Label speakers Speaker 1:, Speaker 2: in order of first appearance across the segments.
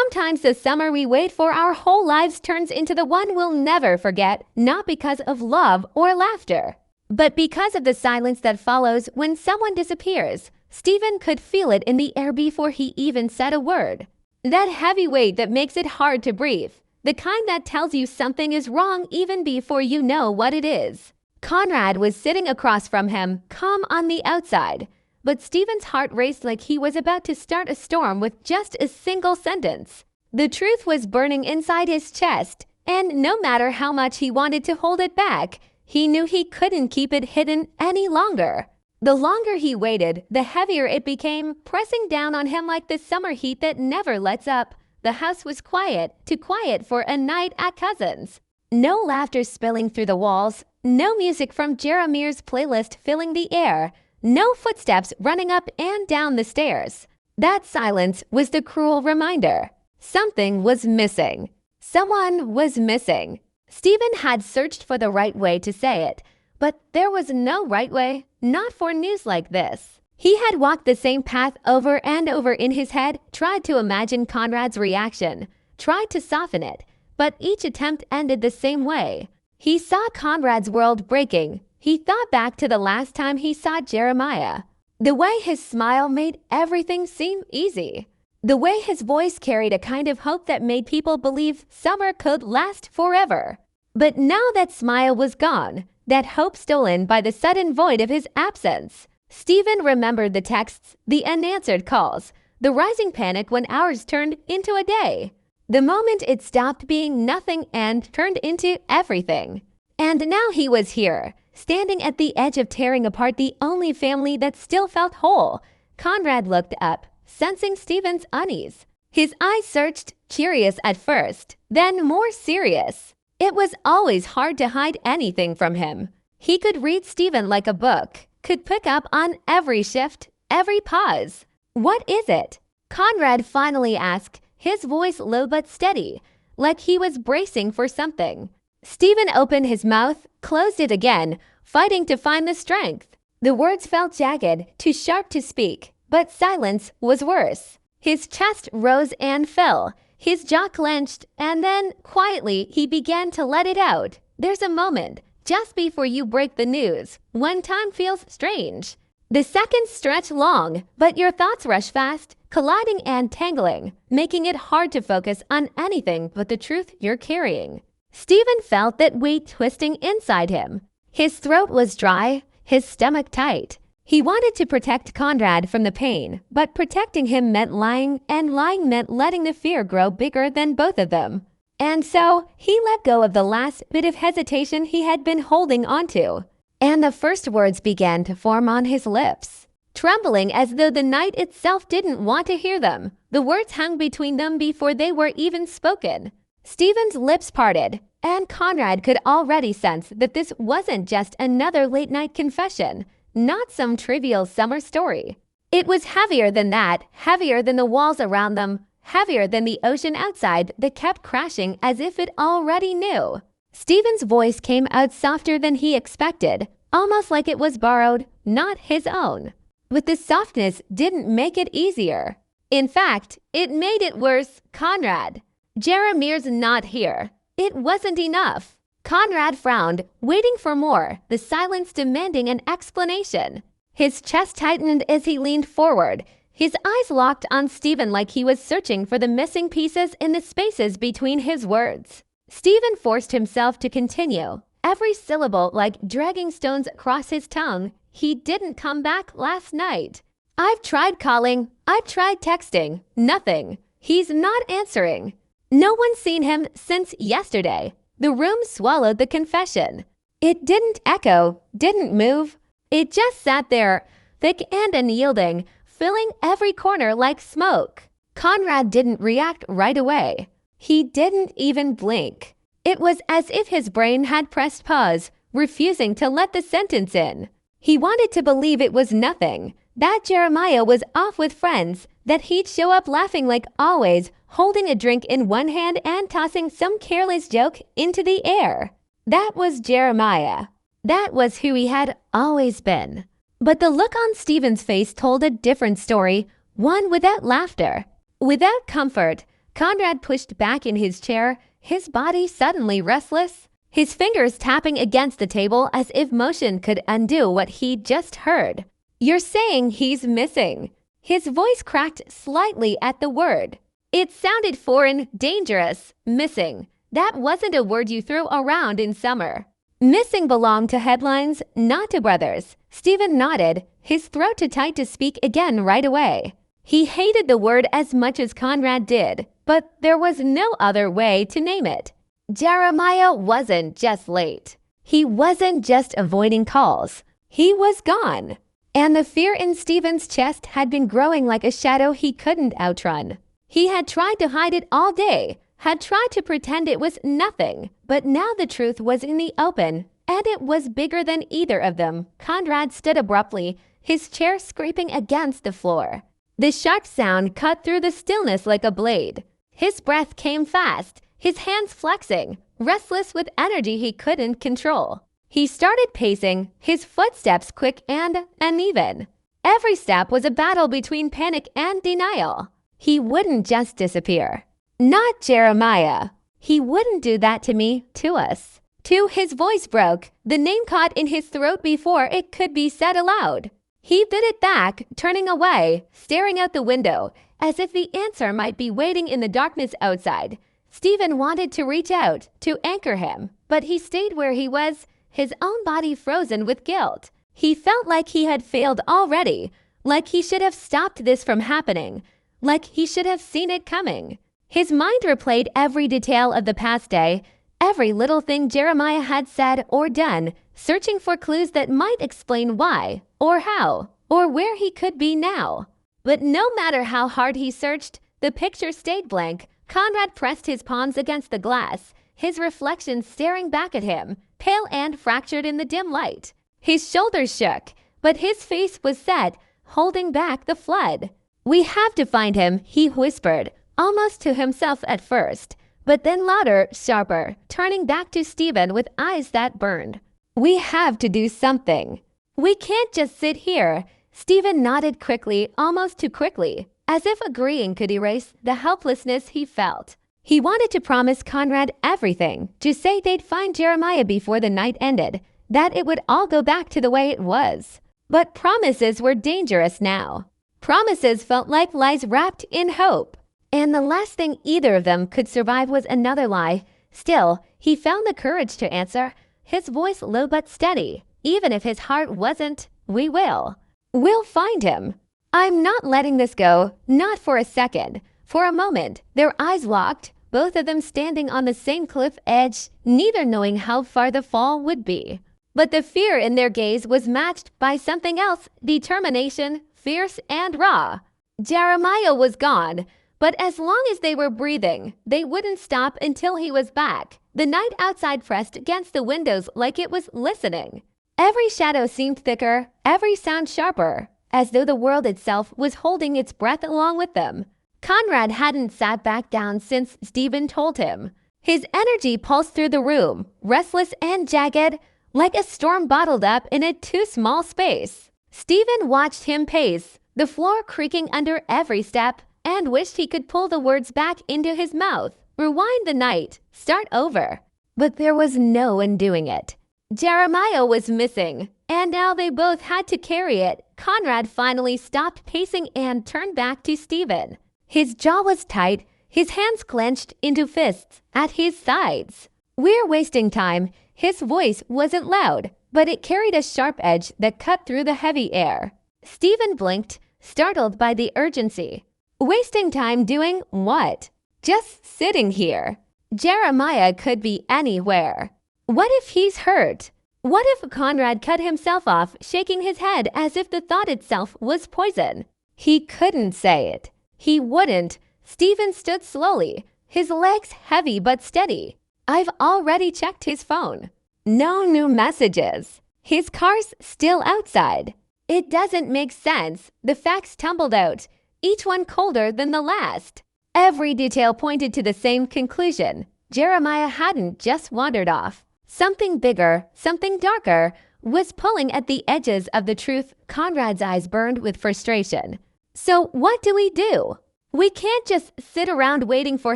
Speaker 1: Sometimes the summer we wait for our whole lives turns into the one we'll never forget, not because of love or laughter, but because of the silence that follows when someone disappears. Stephen could feel it in the air before he even said a word. That heavy weight that makes it hard to breathe. The kind that tells you something is wrong even before you know what it is. Conrad was sitting across from him, calm on the outside. But Stephen's heart raced like he was about to start a storm with just a single sentence. The truth was burning inside his chest, and no matter how much he wanted to hold it back, he knew he couldn't keep it hidden any longer. The longer he waited, the heavier it became, pressing down on him like the summer heat that never lets up. The house was quiet, too quiet for a night at Cousins'. No laughter spilling through the walls, no music from Jeremiah's playlist filling the air. No footsteps running up and down the stairs. That silence was the cruel reminder. Something was missing. Someone was missing. Stephen had searched for the right way to say it, but there was no right way, not for news like this. He had walked the same path over and over in his head, tried to imagine Conrad's reaction, tried to soften it, but each attempt ended the same way. He saw Conrad's world breaking. He thought back to the last time he saw Jeremiah. The way his smile made everything seem easy. The way his voice carried a kind of hope that made people believe summer could last forever. But now that smile was gone, that hope stolen by the sudden void of his absence. Stephen remembered the texts, the unanswered calls, the rising panic when hours turned into a day. The moment it stopped being nothing and turned into everything. And now he was here, standing at the edge of tearing apart the only family that still felt whole. Conrad looked up, sensing Stephen's unease. His eyes searched, curious at first, then more serious. It was always hard to hide anything from him. He could read Stephen like a book, could pick up on every shift, every pause. "What is it?" Conrad finally asked, his voice low but steady, like he was bracing for something. Stephen opened his mouth, closed it again, fighting to find the strength. The words felt jagged, too sharp to speak, but silence was worse. His chest rose and fell, his jaw clenched, and then, quietly, he began to let it out. There's a moment, just before you break the news, when time feels strange. The seconds stretch long, but your thoughts rush fast, colliding and tangling, making it hard to focus on anything but the truth you're carrying. Stephen felt that weight twisting inside him. His throat was dry, his stomach tight. He wanted to protect Conrad from the pain, but protecting him meant lying, and lying meant letting the fear grow bigger than both of them. And so, he let go of the last bit of hesitation he had been holding onto. And the first words began to form on his lips, trembling as though the night itself didn't want to hear them. The words hung between them before they were even spoken. Stephen's lips parted, and Conrad could already sense that this wasn't just another late-night confession, not some trivial summer story. It was heavier than that, heavier than the walls around them, heavier than the ocean outside that kept crashing as if it already knew. Stephen's voice came out softer than he expected, almost like it was borrowed, not his own. But the softness didn't make it easier. In fact, it made it worse. "Conrad, Jeremiah's not here." It wasn't enough. Conrad frowned, waiting for more, the silence demanding an explanation. His chest tightened as he leaned forward, his eyes locked on Stephen like he was searching for the missing pieces in the spaces between his words. Stephen forced himself to continue, every syllable like dragging stones across his tongue. "He didn't come back last night. I've tried calling, I've tried texting, nothing. He's not answering. No one's seen him since yesterday." The room swallowed the confession. It didn't echo, didn't move. It just sat there, thick and unyielding, filling every corner like smoke. Conrad didn't react right away. He didn't even blink. It was as if his brain had pressed pause, refusing to let the sentence in. He wanted to believe it was nothing, that Jeremiah was off with friends, that he'd show up laughing like always, holding a drink in one hand and tossing some careless joke into the air. That was Jeremiah. That was who he had always been. But the look on Stephen's face told a different story, one without laughter, without comfort, Conrad pushed back in his chair, his body suddenly restless, his fingers tapping against the table as if motion could undo what he'd just heard. "You're saying he's missing." His voice cracked slightly at the word. It sounded foreign, dangerous. Missing. That wasn't a word you threw around in summer. Missing belonged to headlines, not to brothers. Stephen nodded, his throat too tight to speak again right away. He hated the word as much as Conrad did, but there was no other way to name it. Jeremiah wasn't just late. He wasn't just avoiding calls. He was gone. And the fear in Stephen's chest had been growing like a shadow he couldn't outrun. He had tried to hide it all day, had tried to pretend it was nothing, but now the truth was in the open, and it was bigger than either of them. Conrad stood abruptly, his chair scraping against the floor. The sharp sound cut through the stillness like a blade. His breath came fast, his hands flexing, restless with energy he couldn't control. He started pacing, his footsteps quick and uneven. Every step was a battle between panic and denial. He wouldn't just disappear. Not Jeremiah. He wouldn't do that to me, to us. His voice broke, the name caught in his throat before it could be said aloud. He bit it back, turning away, staring out the window, as if the answer might be waiting in the darkness outside. Stephen wanted to reach out, to anchor him, but he stayed where he was, his own body frozen with guilt. He felt like he had failed already, like he should have stopped this from happening, like he should have seen it coming. His mind replayed every detail of the past day, every little thing Jeremiah had said or done, searching for clues that might explain why, or how, or where he could be now. But no matter how hard he searched, the picture stayed blank. Conrad pressed his palms against the glass, his reflection staring back at him, pale and fractured in the dim light. His shoulders shook, but his face was set, holding back the flood. "We have to find him," he whispered, almost to himself at first, but then louder, sharper, turning back to Stephen with eyes that burned. "We have to do something. We can't just sit here." Stephen nodded quickly, almost too quickly, as if agreeing could erase the helplessness he felt. He wanted to promise Conrad everything, to say they'd find Jeremiah before the night ended, that it would all go back to the way it was. But promises were dangerous now. Promises felt like lies wrapped in hope. And the last thing either of them could survive was another lie. Still, he found the courage to answer, his voice low but steady. Even if his heart wasn't, "We will. We'll find him." "I'm not letting this go, not for a second." For a moment, their eyes locked, both of them standing on the same cliff edge, neither knowing how far the fall would be. But the fear in their gaze was matched by something else, determination, fierce and raw. Jeremiah was gone, but as long as they were breathing, they wouldn't stop until he was back. The night outside pressed against the windows like it was listening. Every shadow seemed thicker, every sound sharper, as though the world itself was holding its breath along with them. Conrad hadn't sat back down since Stephen told him. His energy pulsed through the room, restless and jagged, like a storm bottled up in a too small space. Stephen watched him pace, the floor creaking under every step, and wished he could pull the words back into his mouth, rewind the night, start over. But there was no undoing it. Jeremiah was missing, and now they both had to carry it. Conrad finally stopped pacing and turned back to Stephen. His jaw was tight, his hands clenched into fists at his sides. "We're wasting time." His voice wasn't loud, but it carried a sharp edge that cut through the heavy air. Stephen blinked, startled by the urgency. Wasting time doing what? Just sitting here. Jeremiah could be anywhere. What if he's hurt? What if Conrad cut himself off, shaking his head as if the thought itself was poison? He couldn't say it. He wouldn't. Stephen stood slowly, his legs heavy but steady. I've already checked his phone. No new messages. His car's still outside. It doesn't make sense. The facts tumbled out, each one colder than the last. Every detail pointed to the same conclusion. Jeremiah hadn't just wandered off. Something bigger, something darker, was pulling at the edges of the truth. Conrad's eyes burned with frustration. So what do we do? We can't just sit around waiting for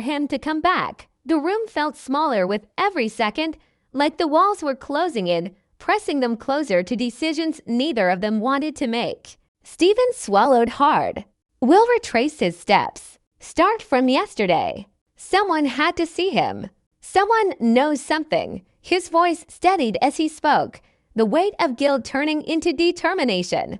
Speaker 1: him to come back. The room felt smaller with every second, like the walls were closing in, pressing them closer to decisions neither of them wanted to make. Stephen swallowed hard. Will retrace his steps. Start from yesterday. Someone had to see him. Someone knows something. His voice steadied as he spoke, the weight of guilt turning into determination.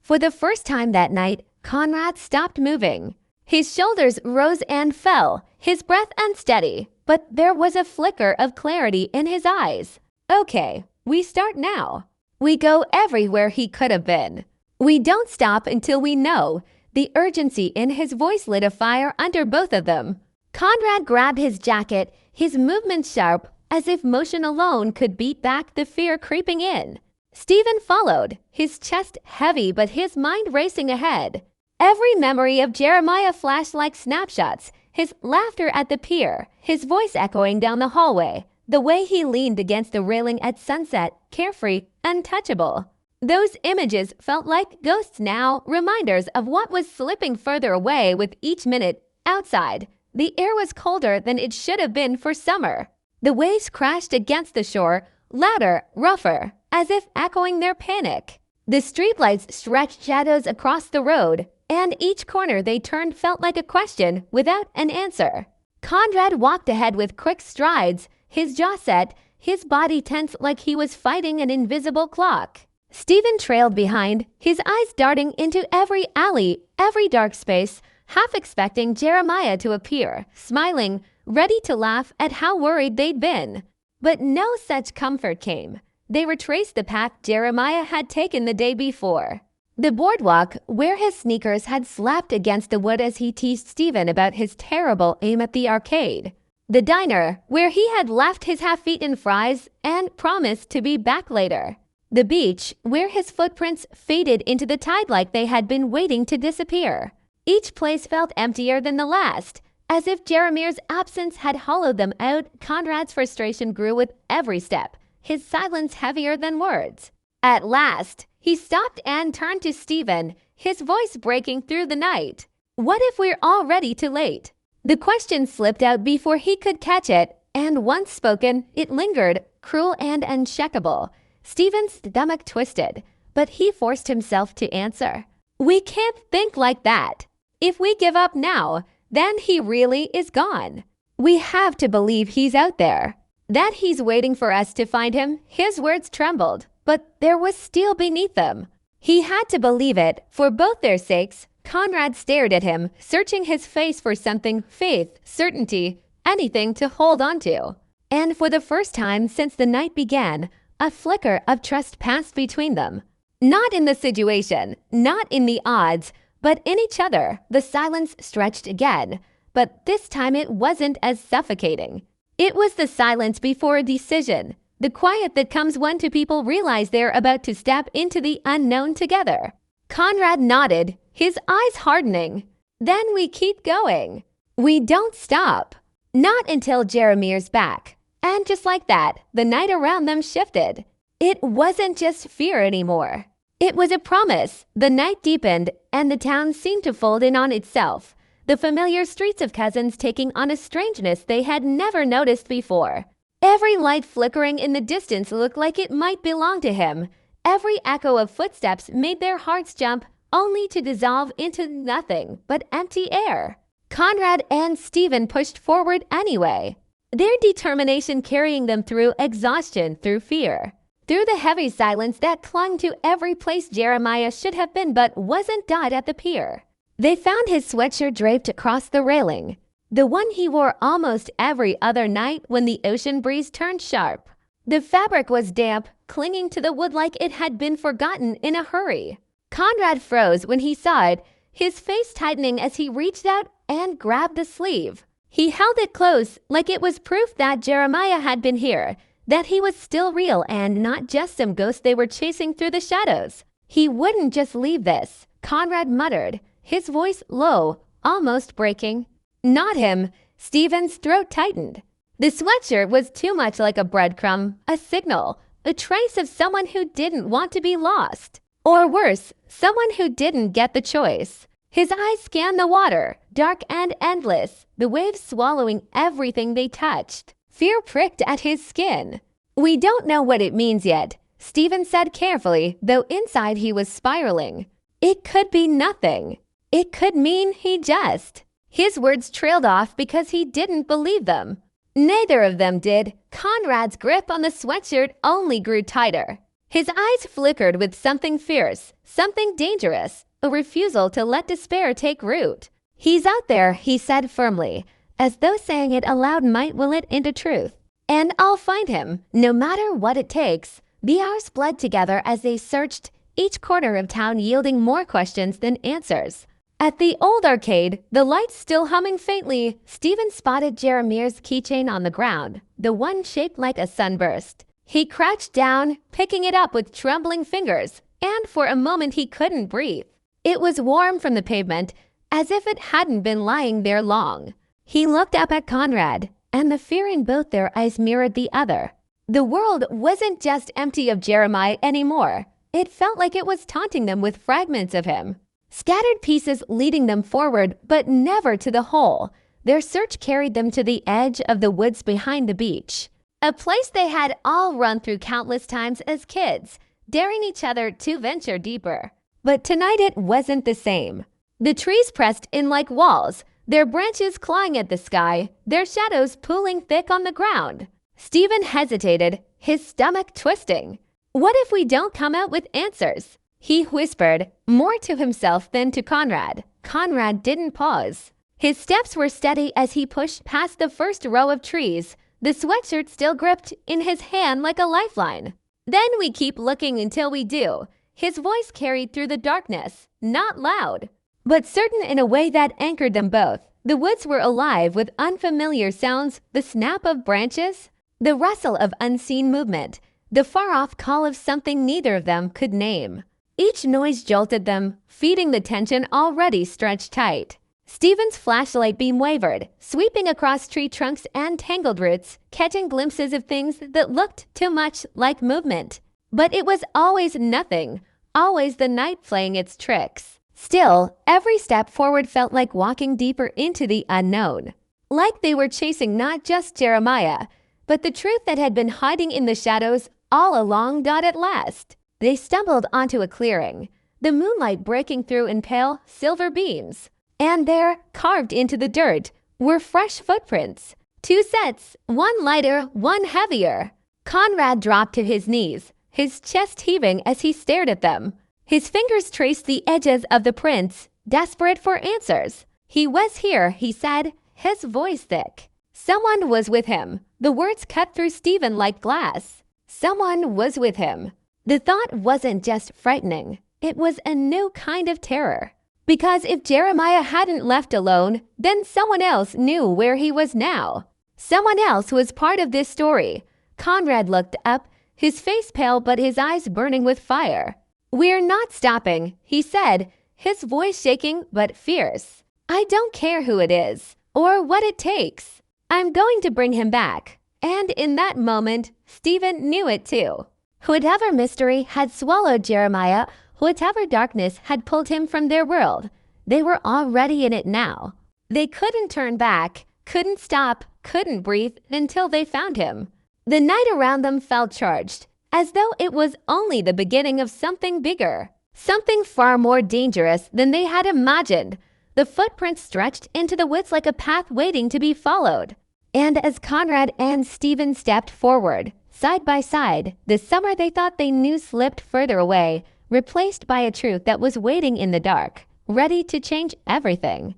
Speaker 1: For the first time that night, Conrad stopped moving. His shoulders rose and fell, his breath unsteady, but there was a flicker of clarity in his eyes. Okay, we start now. We go everywhere he could have been. We don't stop until we know. The urgency in his voice lit a fire under both of them. Conrad grabbed his jacket, his movements sharp, as if motion alone could beat back the fear creeping in. Stephen followed, his chest heavy but his mind racing ahead. Every memory of Jeremiah flashed like snapshots, his laughter at the pier, his voice echoing down the hallway, the way he leaned against the railing at sunset, carefree, untouchable. Those images felt like ghosts now, reminders of what was slipping further away with each minute. Outside, the air was colder than it should have been for summer. The waves crashed against the shore, louder, rougher, as if echoing their panic. The streetlights stretched shadows across the road, and each corner they turned felt like a question without an answer. Conrad walked ahead with quick strides, his jaw set, his body tense like he was fighting an invisible clock. Stephen trailed behind, his eyes darting into every alley, every dark space, half expecting Jeremiah to appear, smiling, ready to laugh at how worried they'd been. But no such comfort came. They retraced the path Jeremiah had taken the day before. The boardwalk, where his sneakers had slapped against the wood as he teased Stephen about his terrible aim at the arcade. The diner, where he had left his half-eaten fries and promised to be back later. The beach, where his footprints faded into the tide like they had been waiting to disappear. Each place felt emptier than the last, as if Jeremiah's absence had hollowed them out. Conrad's frustration grew with every step, his silence heavier than words. At last, he stopped and turned to Stephen, his voice breaking through the night. What if we're already too late? The question slipped out before he could catch it, and once spoken, it lingered, cruel and uncheckable. Stephen's stomach twisted, but he forced himself to answer. We can't think like that. If we give up now, then he really is gone. We have to believe he's out there, that he's waiting for us to find him. His words trembled, but there was steel beneath them. He had to believe it, for both their sakes. Conrad stared at him, searching his face for something, faith, certainty, anything to hold on to. And for the first time since the night began, a flicker of trust passed between them. Not in the situation, not in the odds, but in each other. The silence stretched again, but this time it wasn't as suffocating. It was the silence before a decision, the quiet that comes when two people realize they're about to step into the unknown together. Conrad nodded, his eyes hardening. Then we keep going. We don't stop. Not until Jeremiah's back. And just like that, the night around them shifted. It wasn't just fear anymore. It was a promise. The night deepened, and the town seemed to fold in on itself, the familiar streets of Cousins taking on a strangeness they had never noticed before. Every light flickering in the distance looked like it might belong to him. Every echo of footsteps made their hearts jump, only to dissolve into nothing but empty air. Conrad and Stephen pushed forward anyway, their determination carrying them through exhaustion, through fear, through the heavy silence that clung to every place Jeremiah should have been but wasn't dot at the pier. They found his sweatshirt draped across the railing, the one he wore almost every other night when the ocean breeze turned sharp. The fabric was damp, clinging to the wood like it had been forgotten in a hurry. Conrad froze when he saw it, his face tightening as he reached out and grabbed the sleeve. He held it close, like it was proof that Jeremiah had been here, that he was still real and not just some ghost they were chasing through the shadows. He wouldn't just leave this, Conrad muttered, his voice low, almost breaking. Not him. Stephen's throat tightened. The sweatshirt was too much like a breadcrumb, a signal, a trace of someone who didn't want to be lost. Or worse, someone who didn't get the choice. His eyes scanned the water, dark and endless, the waves swallowing everything they touched. Fear pricked at his skin. "We don't know what it means yet," Stephen said carefully, though inside he was spiraling. "It could be nothing. It could mean he just..." His words trailed off because he didn't believe them. Neither of them did. Conrad's grip on the sweatshirt only grew tighter. His eyes flickered with something fierce, something dangerous, a refusal to let despair take root. "He's out there," he said firmly, as though saying it aloud might will it into truth. "And I'll find him, no matter what it takes." The hours bled together as they searched, each corner of town yielding more questions than answers. At the old arcade, the lights still humming faintly, Stephen spotted Jeremiah's keychain on the ground, the one shaped like a sunburst. He crouched down, picking it up with trembling fingers, and for a moment he couldn't breathe. It was warm from the pavement, as if it hadn't been lying there long. He looked up at Conrad, and the fear in both their eyes mirrored the other. The world wasn't just empty of Jeremiah anymore. It felt like it was taunting them with fragments of him. Scattered pieces leading them forward, but never to the whole. Their search carried them to the edge of the woods behind the beach. A place they had all run through countless times as kids, daring each other to venture deeper. But tonight it wasn't the same. The trees pressed in like walls, their branches clawing at the sky, their shadows pooling thick on the ground. Stephen hesitated, his stomach twisting. "What if we don't come out with answers?" he whispered, more to himself than to Conrad. Conrad didn't pause. His steps were steady as he pushed past the first row of trees, the sweatshirt still gripped in his hand like a lifeline. "Then we keep looking until we do." His voice carried through the darkness, not loud, but certain in a way that anchored them both. The woods were alive with unfamiliar sounds, the snap of branches, the rustle of unseen movement, the far-off call of something neither of them could name. Each noise jolted them, feeding the tension already stretched tight. Stephen's flashlight beam wavered, sweeping across tree trunks and tangled roots, catching glimpses of things that looked too much like movement. But it was always nothing, always the night playing its tricks. Still, every step forward felt like walking deeper into the unknown. Like they were chasing not just Jeremiah, but the truth that had been hiding in the shadows all along. At last, they stumbled onto a clearing, the moonlight breaking through in pale silver beams. And there, carved into the dirt, were fresh footprints. 2 sets, one lighter, one heavier. Conrad dropped to his knees, his chest heaving as he stared at them. His fingers traced the edges of the prints, desperate for answers. "He was here," he said, his voice thick. Someone was with him. The words cut through Stephen like glass. Someone was with him. The thought wasn't just frightening. It was a new kind of terror. Because if Jeremiah hadn't left alone, then someone else knew where he was now. Someone else was part of this story. Conrad looked up, his face pale but his eyes burning with fire. "We're not stopping," he said, his voice shaking but fierce. "I don't care who it is, or what it takes. I'm going to bring him back." And in that moment, Stephen knew it too. Whatever mystery had swallowed Jeremiah, whatever darkness had pulled him from their world, they were already in it now. They couldn't turn back, couldn't stop, couldn't breathe until they found him. The night around them felt charged, as though it was only the beginning of something bigger, something far more dangerous than they had imagined. The footprints stretched into the woods like a path waiting to be followed. And as Conrad and Stephen stepped forward, side by side, the summer they thought they knew slipped further away, replaced by a truth that was waiting in the dark, ready to change everything.